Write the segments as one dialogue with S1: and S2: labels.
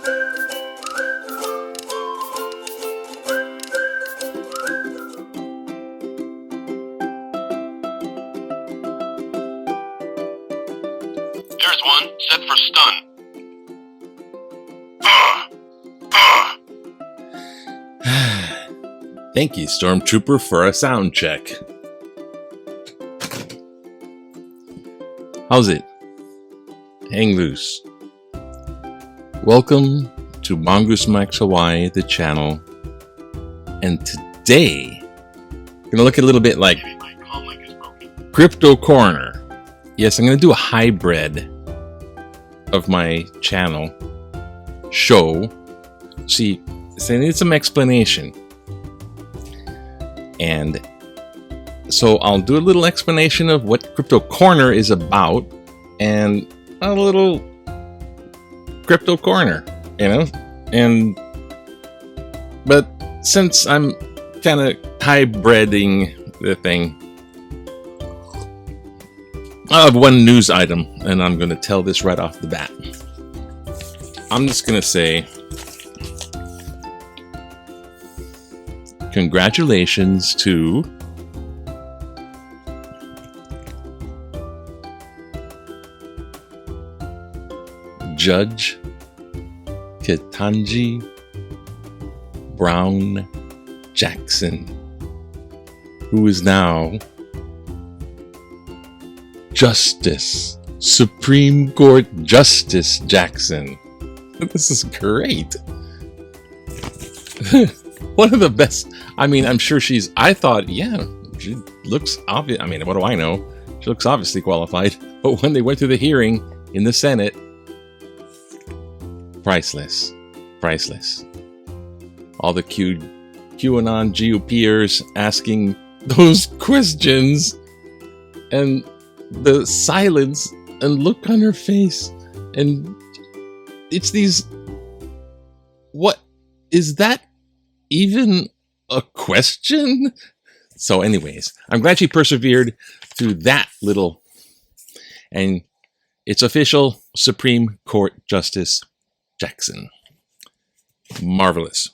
S1: There's one, set for stun.
S2: Thank you, Stormtrooper, for a sound check. How's it? Hang loose. Welcome to Mongoose Max Hawaii, the channel. And today, we're going to look at a little bit like Crypto Corner. Yes, I'm going to do a hybrid of my channel show. See, I need some explanation. And so I'll do a little explanation of what Crypto Corner is about and a little Crypto Corner, you know? But since I'm kind of hybriding the thing, I have one news item, and I'm going to tell this right off the bat. I'm just going to say, congratulations to Judge Ketanji Brown Jackson, who is now Justice, Supreme Court Justice Jackson. This is great. One of the best. I mean, I'm sure I thought, yeah, she looks obvious. I mean, what do I know? She looks obviously qualified. But when they went through the hearing in the Senate, priceless. Priceless. All the QAnon GOPers asking those questions, and the silence and look on her face, and it's these, what is that even a question? So anyways, I'm glad she persevered through that little, and it's official, Supreme Court Justice Jackson. Marvelous.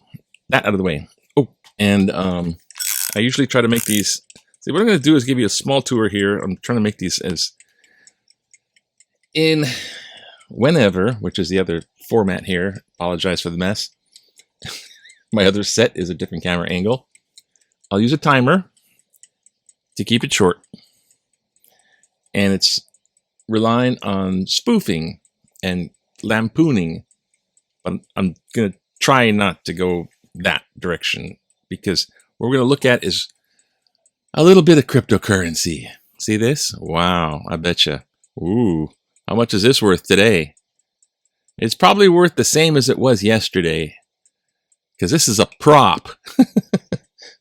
S2: That out of the way. Oh, and I usually try to make these. See, what I'm going to do is give you a small tour here. I'm trying to make these as in WHENevah, which is the other format here. Apologize for the mess. My other set is a different camera angle. I'll use a timer to keep it short. And it's relying on spoofing and lampooning. But I'm going to try not to go that direction, because what we're going to look at is a little bit of cryptocurrency. See this? Wow, I betcha. Ooh, how much is this worth today? It's probably worth the same as it was yesterday, because this is a prop.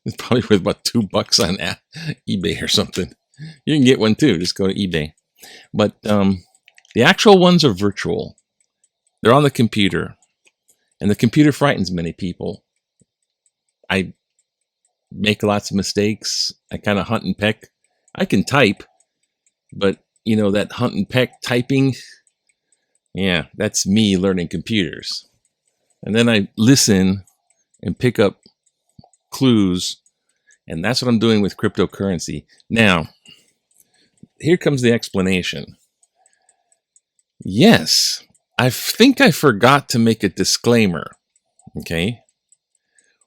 S2: It's probably worth about $2 on eBay or something. You can get one too. Just go to eBay. But the actual ones are virtual. They're on the computer, and the computer frightens many people. I make lots of mistakes. I kind of hunt and peck. I can type, but you know, that hunt and peck typing, yeah, that's me learning computers. And then I listen and pick up clues, and that's what I'm doing with cryptocurrency. Now, here comes the explanation. Yes, I think I forgot to make a disclaimer. Okay.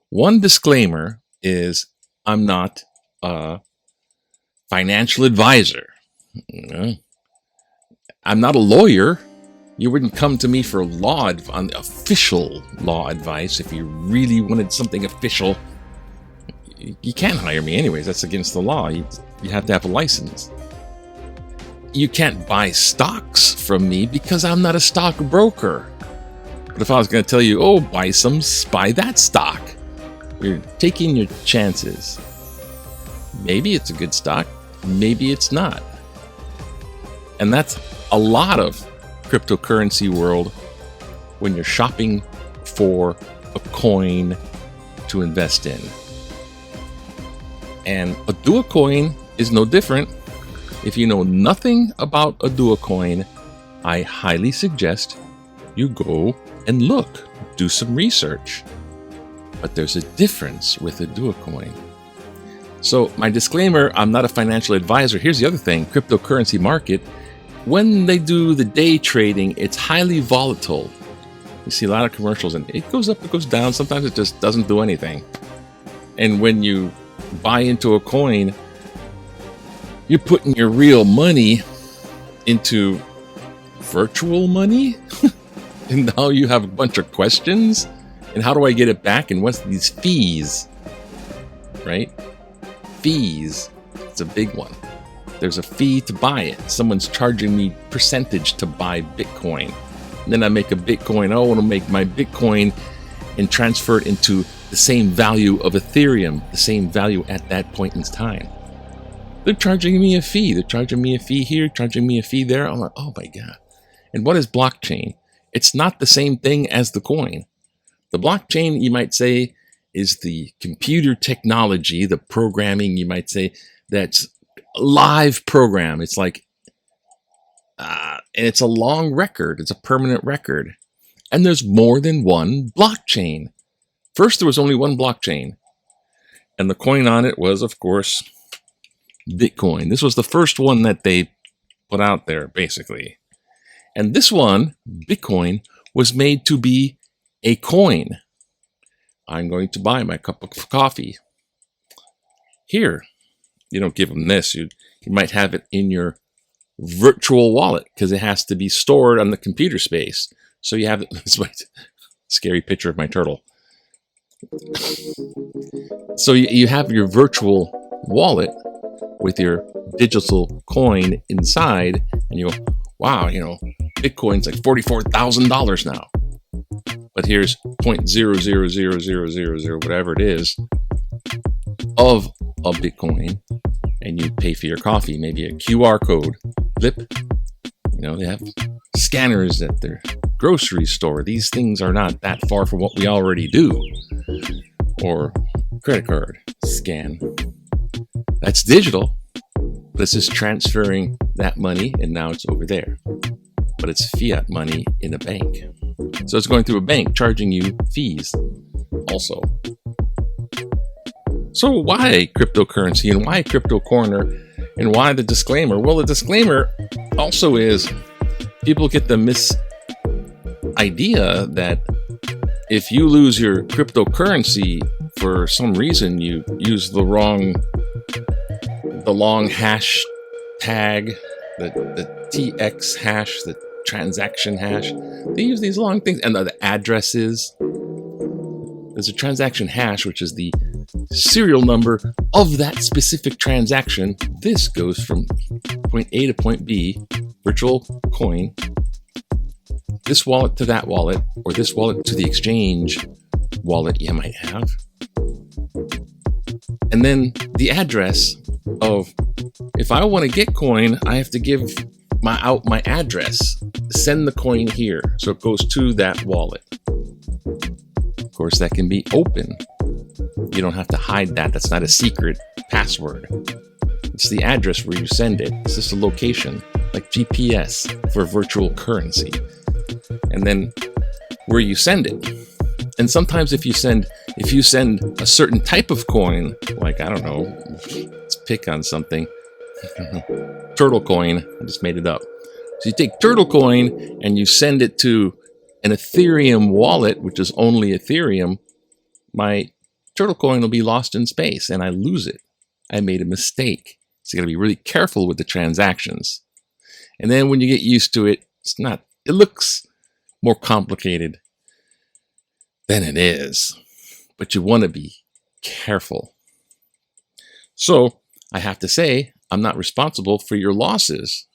S2: One disclaimer is I'm not a financial advisor. I'm not a lawyer. You wouldn't come to me for on official law advice. If you really wanted something official, you can't hire me anyways. That's against the law. You have to have a license. You can't buy stocks from me because I'm not a stockbroker. But if I was going to tell you, oh, buy that stock, you're taking your chances. Maybe it's a good stock, maybe it's not. And that's a lot of cryptocurrency world when you're shopping for a coin to invest in. And Oduwa Coin is no different. If you know nothing about Oduwa Coin, I highly suggest you go and look, do some research. But there's a difference with Oduwa Coin. So my disclaimer, I'm not a financial advisor. Here's the other thing, cryptocurrency market, when they do the day trading, it's highly volatile. You see a lot of commercials and it goes up, it goes down. Sometimes it just doesn't do anything. And when you buy into a coin, you're putting your real money into virtual money. And now you have a bunch of questions. And how do I get it back? And what's these fees? Right? Fees. It's a big one. There's a fee to buy it. Someone's charging me percentage to buy Bitcoin. And then I make a Bitcoin. I want to make my Bitcoin and transfer it into the same value of Ethereum, the same value at that point in time. They're charging me a fee. They're charging me a fee here, charging me a fee there. I'm like, oh my God. And what is blockchain? It's not the same thing as the coin. The blockchain, you might say, is the computer technology, the programming, you might say, that's a live program. It's like, and it's a long record. It's a permanent record. And there's more than one blockchain. First, there was only one blockchain. And the coin on it was, of course, Bitcoin. This was the first one that they put out there, basically. And this one, Bitcoin, was made to be a coin. I'm going to buy my cup of coffee. Here, you don't give them this. You might have it in your virtual wallet because it has to be stored on the computer space. So you have this scary picture of my turtle. So you have your virtual wallet with your digital coin inside, and you go, wow, Bitcoin's like $44,000 now. But here's 0.000000 whatever it is of a Bitcoin, and you pay for your coffee, maybe a QR code, flip. They have scanners at their grocery store. These things are not that far from what we already do. Or credit card, scan. That's digital. This is transferring that money, and now it's over there. But it's fiat money in a bank. So it's going through a bank, charging you fees also. So why cryptocurrency, and why Crypto Corner, and why the disclaimer? Well, the disclaimer also is people get the idea that if you lose your cryptocurrency for some reason, you use the long hash tag, the TX hash, the transaction hash. They use these long things, and the addresses. There's a transaction hash, which is the serial number of that specific transaction. This goes from point A to point B, virtual coin, this wallet to that wallet, or this wallet to the exchange wallet you might have. And then the address of, if I want to get coin, I have to give my address, send the coin here. So it goes to that wallet. Of course, that can be open. You don't have to hide that. That's not a secret password. It's the address where you send it. It's just a location, like GPS for virtual currency. And then where you send it. And sometimes if you send a certain type of coin, like, I don't know, let's pick on something. Turtle coin, I just made it up. So you take Turtle coin and you send it to an Ethereum wallet, which is only Ethereum, my Turtle coin will be lost in space and I lose it. I made a mistake. So you gotta be really careful with the transactions. And then when you get used to it, it looks more complicated than it is, but you want to be careful. So I have to say, I'm not responsible for your losses.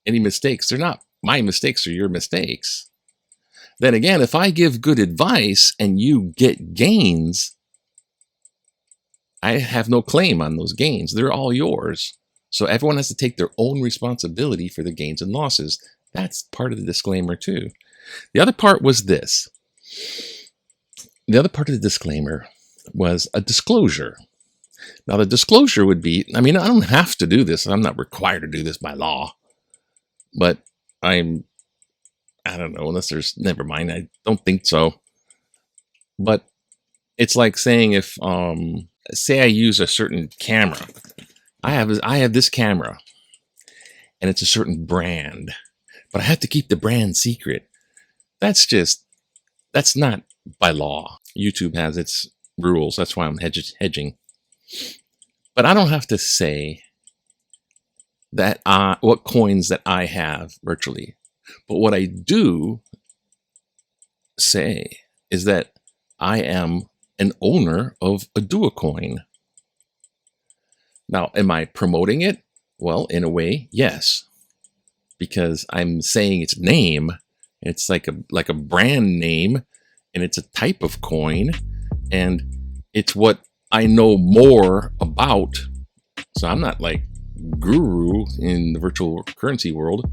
S2: Any mistakes, they're not my mistakes or your mistakes. Then again, if I give good advice and you get gains, I have no claim on those gains. They're all yours. So everyone has to take their own responsibility for the gains and losses. That's part of the disclaimer too. The other part was this. The other part of the disclaimer was a disclosure. Now the disclosure would be, I don't have to do this. I'm not required to do this by law, but I'm I don't know, unless there's, never mind. I don't think so. But it's like saying if, say I use a certain camera. I have this camera and it's a certain brand, but I have to keep the brand secret. That's not by law. YouTube has its rules. That's why I'm hedging. But I don't have to say that what coins that I have virtually. But what I do say is that I am an owner of Oduwa Coin. Now, am I promoting it? Well, in a way, yes, because I'm saying its name. It's like a brand name, and it's a type of coin, and it's what I know more about. So I'm not like guru in the virtual currency world,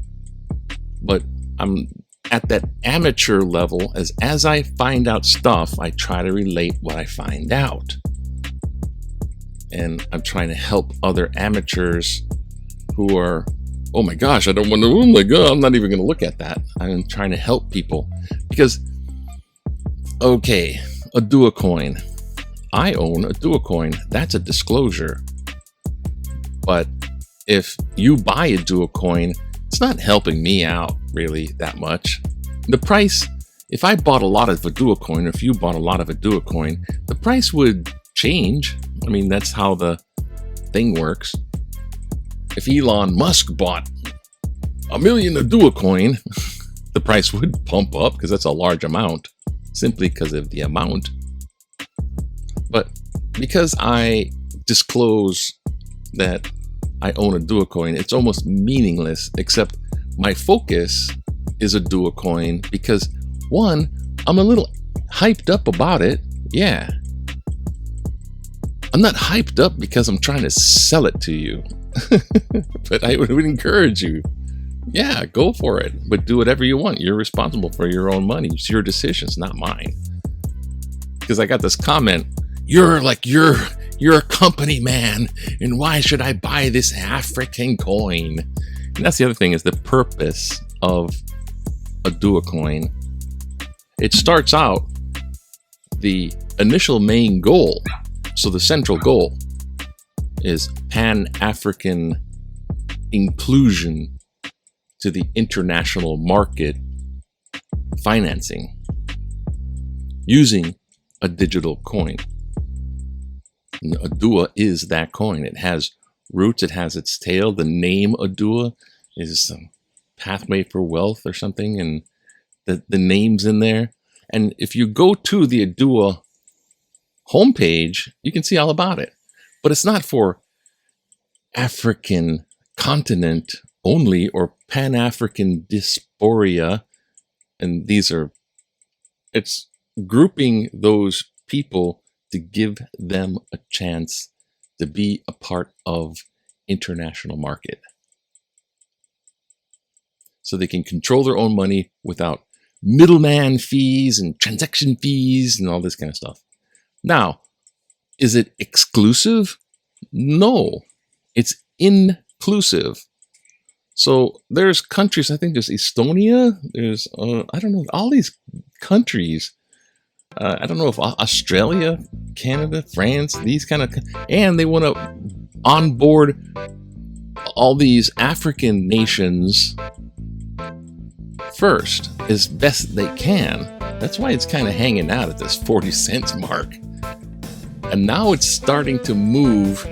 S2: but I'm at that amateur level. As I find out stuff, I try to relate what I find out. And I'm trying to help other amateurs who are, oh my gosh, I don't want to, oh my God, I'm not even going to look at that. I'm trying to help people because, okay, Oduwa Coin. I own Oduwa Coin. That's a disclosure. But if you buy Oduwa Coin, it's not helping me out really that much. The price, if I bought a lot of Oduwa Coin, or if you bought a lot of Oduwa Coin, the price would change. I mean, that's how the thing works. If Elon Musk bought 1 million Oduwa Coin, the price would pump up because that's a large amount, simply because of the amount. But because I disclose that I own Oduwa Coin, it's almost meaningless, except my focus is Oduwa Coin because, one, I'm a little hyped up about it. Yeah. I'm not hyped up because I'm trying to sell it to you. But I would encourage you. Yeah, go for it. But do whatever you want. You're responsible for your own money. It's your decisions, not mine. Because I got this comment, you're a company man, and why should I buy this African coin? And that's the other thing, is the purpose of Oduwa Coin. It starts out, the initial main goal, so the central goal is Pan-African inclusion to the international market financing using a digital coin. And Oduwa is that coin. It has roots, it has its tail. The name Oduwa is some pathway for wealth or something, and the name's in there. And if you go to the Oduwa homepage, you can see all about it. But it's not for African continent only or Pan-African diaspora. And it's grouping those people to give them a chance to be a part of international market. So they can control their own money without middleman fees and transaction fees and all this kind of stuff. Now, is it exclusive? No, it's inclusive. So there's countries, I think there's Estonia, there's, I don't know, all these countries. I don't know if Australia, Canada, France, these kind of, and they want to onboard all these African nations first as best they can. That's why it's kind of hanging out at this 40 cents mark. And now it's starting to move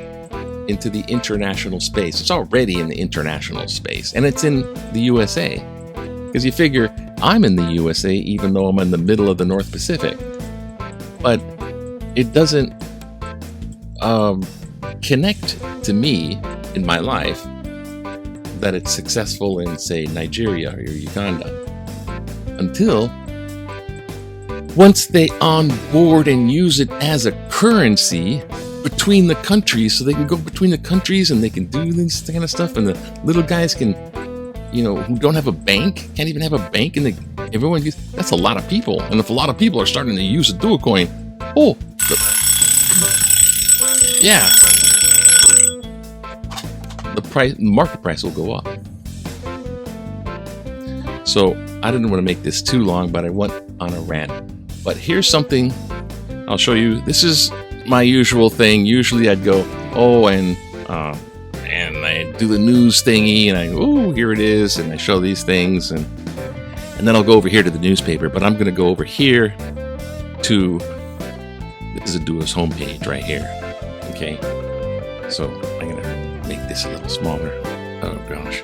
S2: into the international space. It's already in the international space, and it's in the USA. Because you figure, I'm in the USA even though I'm in the middle of the North Pacific. But it doesn't connect to me in my life that it's successful in, say, Nigeria or Uganda until once they onboard and use it as a currency between the countries, so they can go between the countries and they can do this kind of stuff, and the little guys can, who don't have a bank, can't even have a bank, and everyone gets, that's a lot of people. And if a lot of people are starting to use Oduwa Coin, the market price will go up. So I didn't want to make this too long, but I went on a rant. But here's something I'll show you. This is my usual thing. Usually I'd go, and I do the news thingy, and I go, oh, here it is, and I show these things, and then I'll go over here to the newspaper. But I'm going to go over here to, this is Oduwa's homepage right here. Okay, so I'm going to make this a little smaller. Oh gosh.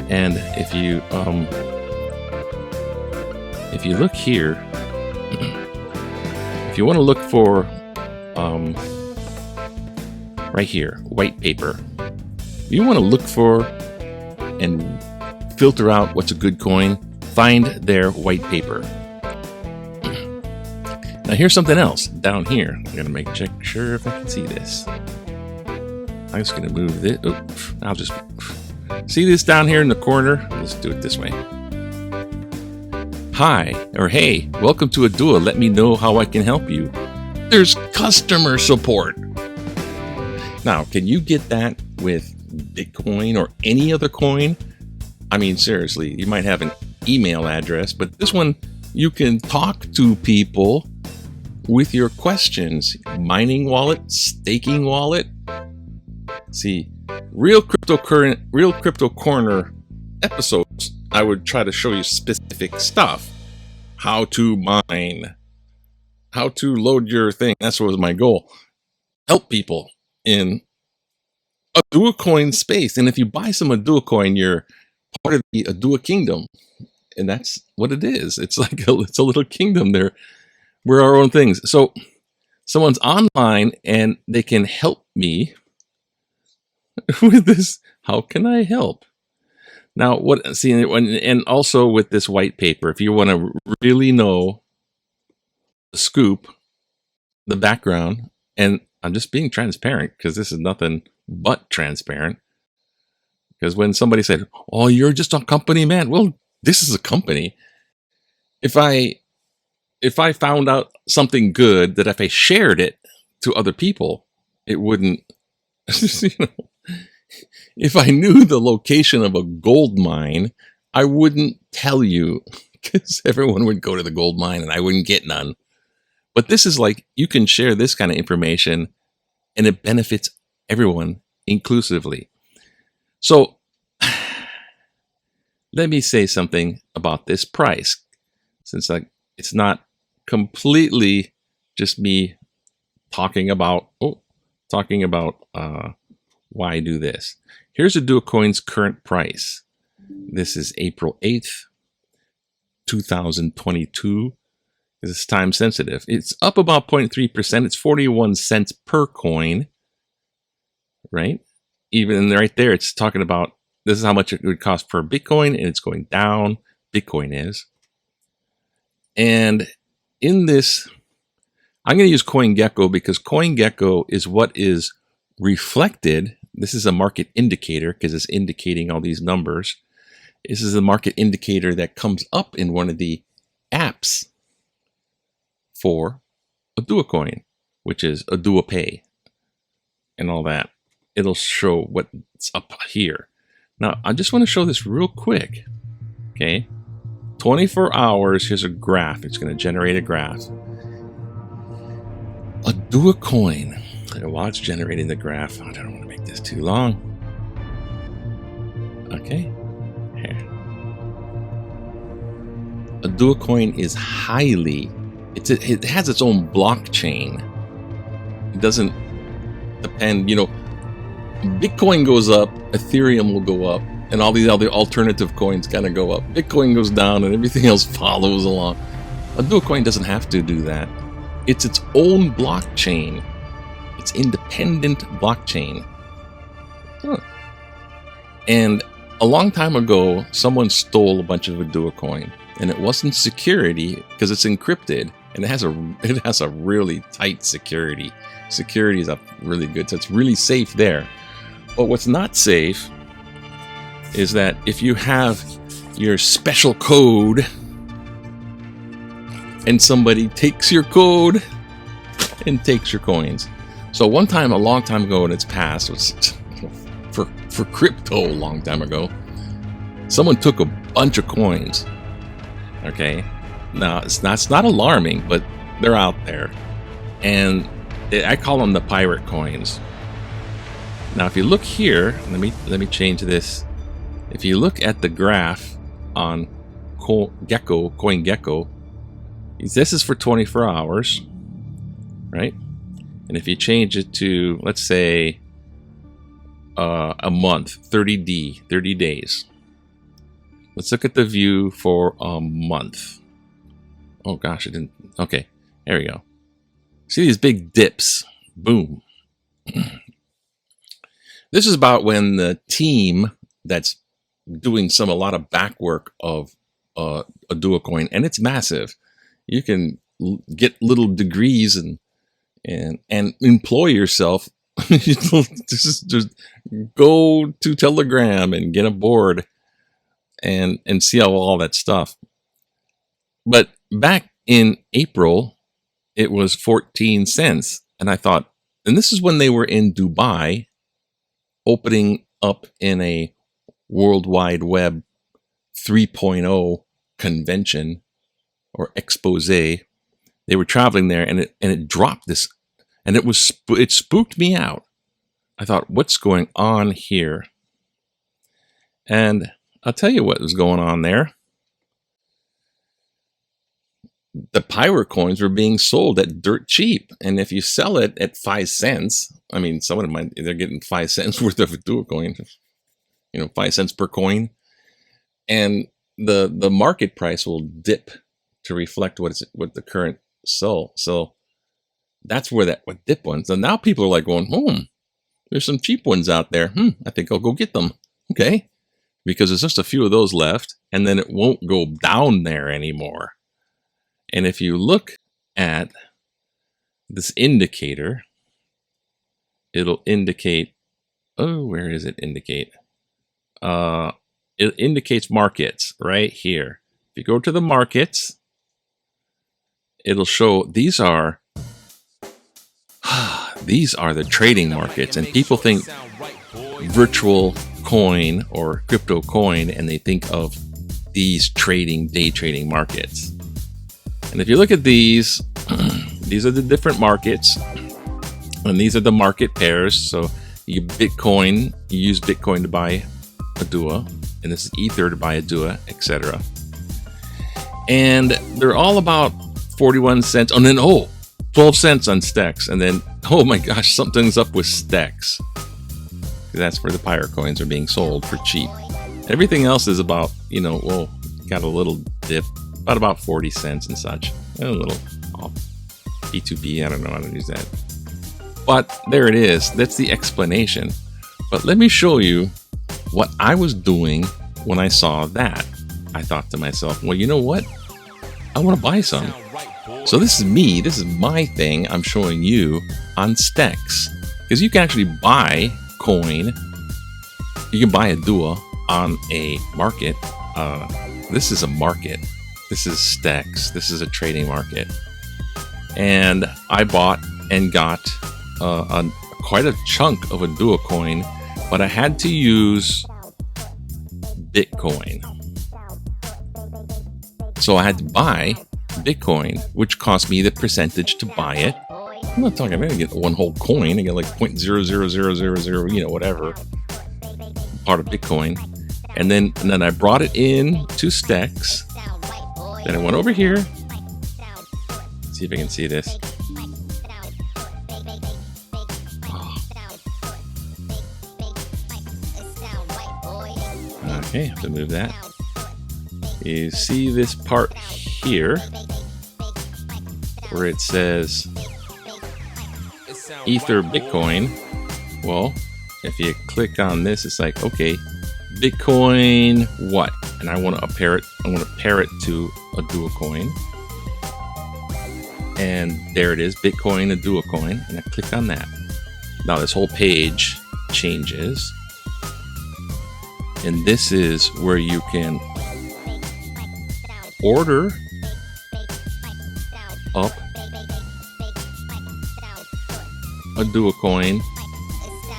S2: And if you look here, if you want to look for right here, white paper, you want to look for and filter out what's a good coin, find their white paper. Now here's something else down here. I'm going to check sure if I can see this. I'm just going to move this. Oops, I'll just see this down here in the corner. Let's do it this way. Hi, or hey, welcome to Oduwa. Let me know how I can help you. There's customer support. Now, can you get that with Bitcoin or any other coin? I mean, seriously, you might have an email address, but this one, you can talk to people with your questions. Mining wallet, staking wallet. See, Real Crypto Corner episodes, I would try to show you specific stuff. How to mine, how to load your thing. That's what was my goal. Help people in Oduwa Coin space. And if you buy some Oduwa Coin, you're part of the Oduwa kingdom. And that's what it is. It's like it's a little kingdom there. We're our own things. So someone's online and they can help me with this. How can I help? Now, and also with this white paper, if you want to really know the scoop, the background, and I'm just being transparent because this is nothing but transparent. Because when somebody said, "Oh, you're just a company man," well, this is a company. If I found out something good, that if I shared it to other people, it wouldn't. If I knew the location of a gold mine, I wouldn't tell you because everyone would go to the gold mine and I wouldn't get none. But this is like, you can share this kind of information and it benefits everyone inclusively. So let me say something about this price, since it's not completely just me talking about why do this. Here's Oduwa Coin's current price. This is April 8th, 2022. This is time sensitive. It's up about 0.3%. It's 41 cents per coin, right? Even right there, it's talking about this is how much it would cost per Bitcoin, and it's going down. Bitcoin is. And in this, I'm going to use CoinGecko because CoinGecko is what is reflected. This is a market indicator because it's indicating all these numbers. This is a market indicator that comes up in one of the apps for Oduwa Coin, which is Oduwa Pay and all that. It'll show what's up here. Now, I just want to show this real quick. Okay. 24 hours. Here's a graph. It's going to generate a graph. Oduwa Coin. And while it's generating the graph, I don't want to make this too long. Okay. Here. Oduwa Coin is it has its own blockchain. It doesn't depend, Bitcoin goes up, Ethereum will go up, and all these other alternative coins kind of go up. Bitcoin goes down and everything else follows along. Oduwa Coin doesn't have to do that. It's its own blockchain. It's independent blockchain. And a long time ago, someone stole a bunch of Oduwa Coin, and it wasn't security because it's encrypted, and it has a really tight security. Security is up really good, so it's really safe there. But what's not safe is that if you have your special code and somebody takes your code and takes your coins. So one time, a long time ago, and it's past, was for crypto a long time ago, someone took a bunch of coins Okay, now it's not alarming, but they're out there, and I call them the pirate coins. Now, if you look here, let me change this. If you look at the graph on CoinGecko, this is for 24 hours, right? And if you change it to, let's say, a month, 30 days. Let's look at the view for a month. Oh gosh, it didn't. Okay, there we go. See these big dips? Boom. This is about when the team that's doing a lot of back work of Oduwa Coin, and it's massive. You can get little degrees and employ yourself. just go to Telegram and get a board and see all that stuff. But back in April, it was 14 cents. And I thought, and this is when they were in Dubai, opening up in a World Wide Web 3.0 convention or expose. They were traveling there, and it dropped this, and it spooked me out. I thought, what's going on here? And I'll tell you what was going on there. The pirate coins were being sold at dirt cheap, and if you sell it at 5 cents, I mean, some of them they're getting 5 cents worth of Oduwa Coin, 5 cents per coin, and the market price will dip to reflect what the current sell. So that's where what dip was. So now people are like going, there's some cheap ones out there. I think I'll go get them. Okay, because there's just a few of those left, and then it won't go down there anymore. And if you look at this indicator, it'll indicate, where does it indicate? It indicates markets right here. If you go to the markets, it'll show these are the trading markets. And people think virtual coin or crypto coin, and they think of these day trading markets. And if you look at these are the different markets, and these are the market pairs. So you use Bitcoin to buy Oduwa, and this is Ether to buy Oduwa, etc. And they're all about 41 cents. And then 12 cents on Stex. And then, oh my gosh, something's up with Stex. That's where the pirate coins are being sold for cheap. Everything else is about, got a little dip. About 40 cents and such. A little B2B, I don't know how to use that. But there it is. That's the explanation. But let me show you what I was doing when I saw that. I thought to myself, well, you know what? I want to buy some. So this is me. This is my thing I'm showing you on Stex. Because you can actually buy coin. You can buy Oduwa on a market. This is a market. This is Stex. This is a trading market. And I bought and got quite a chunk of Oduwa Coin, but I had to use Bitcoin. So I had to buy Bitcoin, which cost me the percentage to buy it. I'm not talking, I'm going to get one whole coin. I get like 0.00000, whatever, part of Bitcoin. And then I brought it in to Stex. Then I went over here. Let's see if I can see this. Okay, have to move that. You see this part here where it says Ether Bitcoin. Well, if you click on this, it's like, okay, Bitcoin what? And I want to pair it. I want to pair it to Oduwa Coin. And there it is, Bitcoin Oduwa Coin. And I click on that. Now this whole page changes. And this is where you can order up Oduwa Coin.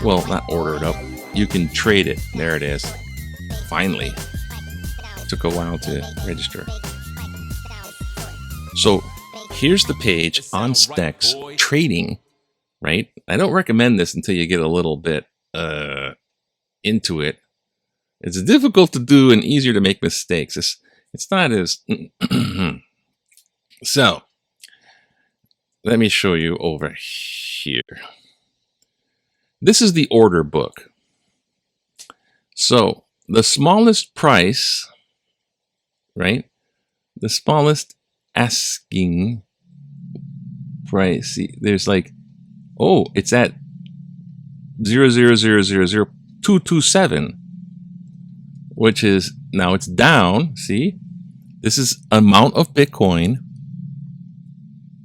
S2: Well, not order it up. You can trade it. There it is. Finally. Took a while to register. So here's the page on Stex trading, right? I don't recommend this until you get a little bit into it. It's difficult to do and easier to make mistakes. It's not as... So, let me show you over here. This is the order book. So, the smallest price, right? The smallest asking price. See, there's like, oh, it's at 0.0000227, which is, now it's down. See, this is amount of Bitcoin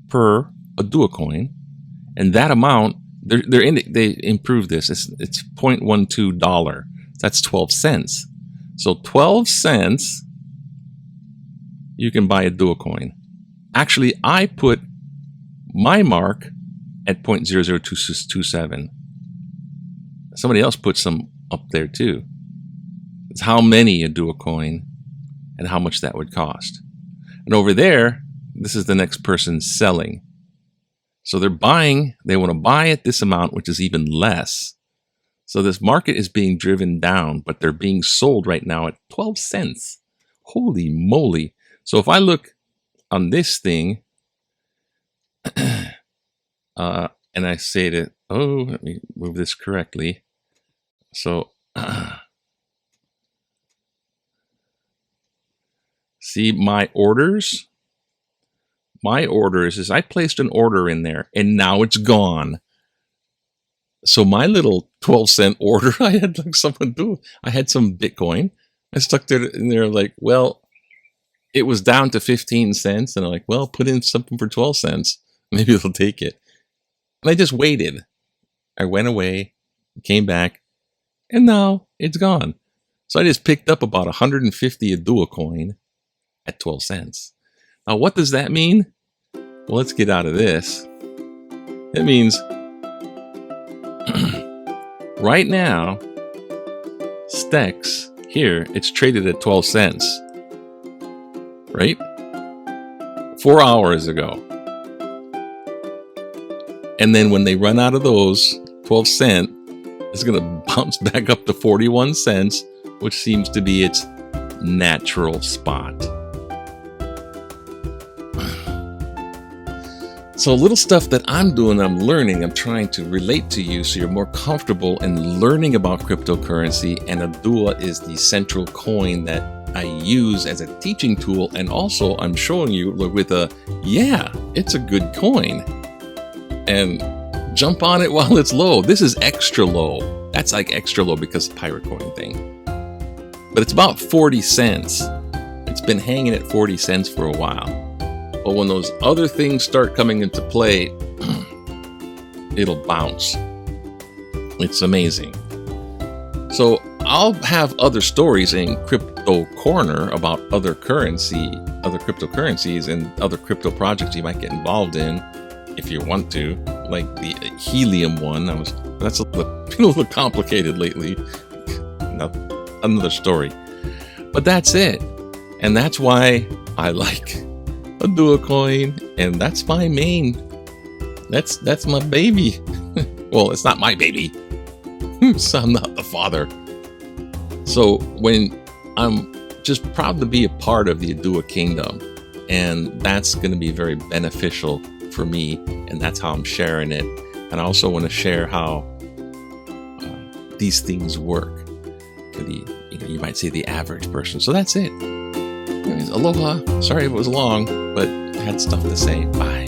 S2: per Oduwa Coin, and that amount they improved this. It's $0.12. That's 12 cents. So 12 cents you can buy a Oduwa Coin. Actually, I put my mark at 0.00227. Somebody else put some up there too. It's how many Oduwa Coin and how much that would cost. And over there, this is the next person selling. So they're buying, they want to buy at this amount, which is even less. So this market is being driven down, but they're being sold right now at 12 cents. Holy moly. So if I look on this thing, and I say that, oh, let me move this correctly. So, see my orders? My orders is I placed an order in there and now it's gone. So my little 12-cent order, I had like someone do, I had some Bitcoin. I stuck it in there like, well, it was down to 15 cents. And I'm like, well, put in something for 12 cents. Maybe they'll take it. And I just waited. I went away, came back, and now it's gone. So I just picked up about 150 Oduwa Coin at 12 cents. Now, what does that mean? Well, let's get out of this. It means right now, Stex here, it's traded at 12 cents. Right? 4 hours ago. And then when they run out of those 12 cents, it's going to bounce back up to 41 cents, which seems to be its natural spot. So little stuff that I'm doing, I'm learning, I'm trying to relate to you so you're more comfortable in learning about cryptocurrency. And Oduwa is the central coin that I use as a teaching tool. And also I'm showing you with a, yeah, it's a good coin. And jump on it while it's low. This is extra low. That's like extra low because pirate coin thing. But it's about 40 cents. It's been hanging at 40 cents for a while. But when those other things start coming into play, it'll bounce. It's amazing. So I'll have other stories in Crypto Corner about other cryptocurrencies and other crypto projects you might get involved in if you want to, like the helium one. That's a little complicated lately. Another story. But that's it. And that's why I like Oduwa Coin, and that's my main. That's my baby. Well, it's not my baby. So I'm not the father. So when I'm just proud to be a part of the Oduwa Kingdom, and that's going to be very beneficial for me, and that's how I'm sharing it. And I also want to share how these things work for the, you might say, the average person. So that's it. Anyways, aloha. Sorry if it was long, but I had stuff to say. Bye.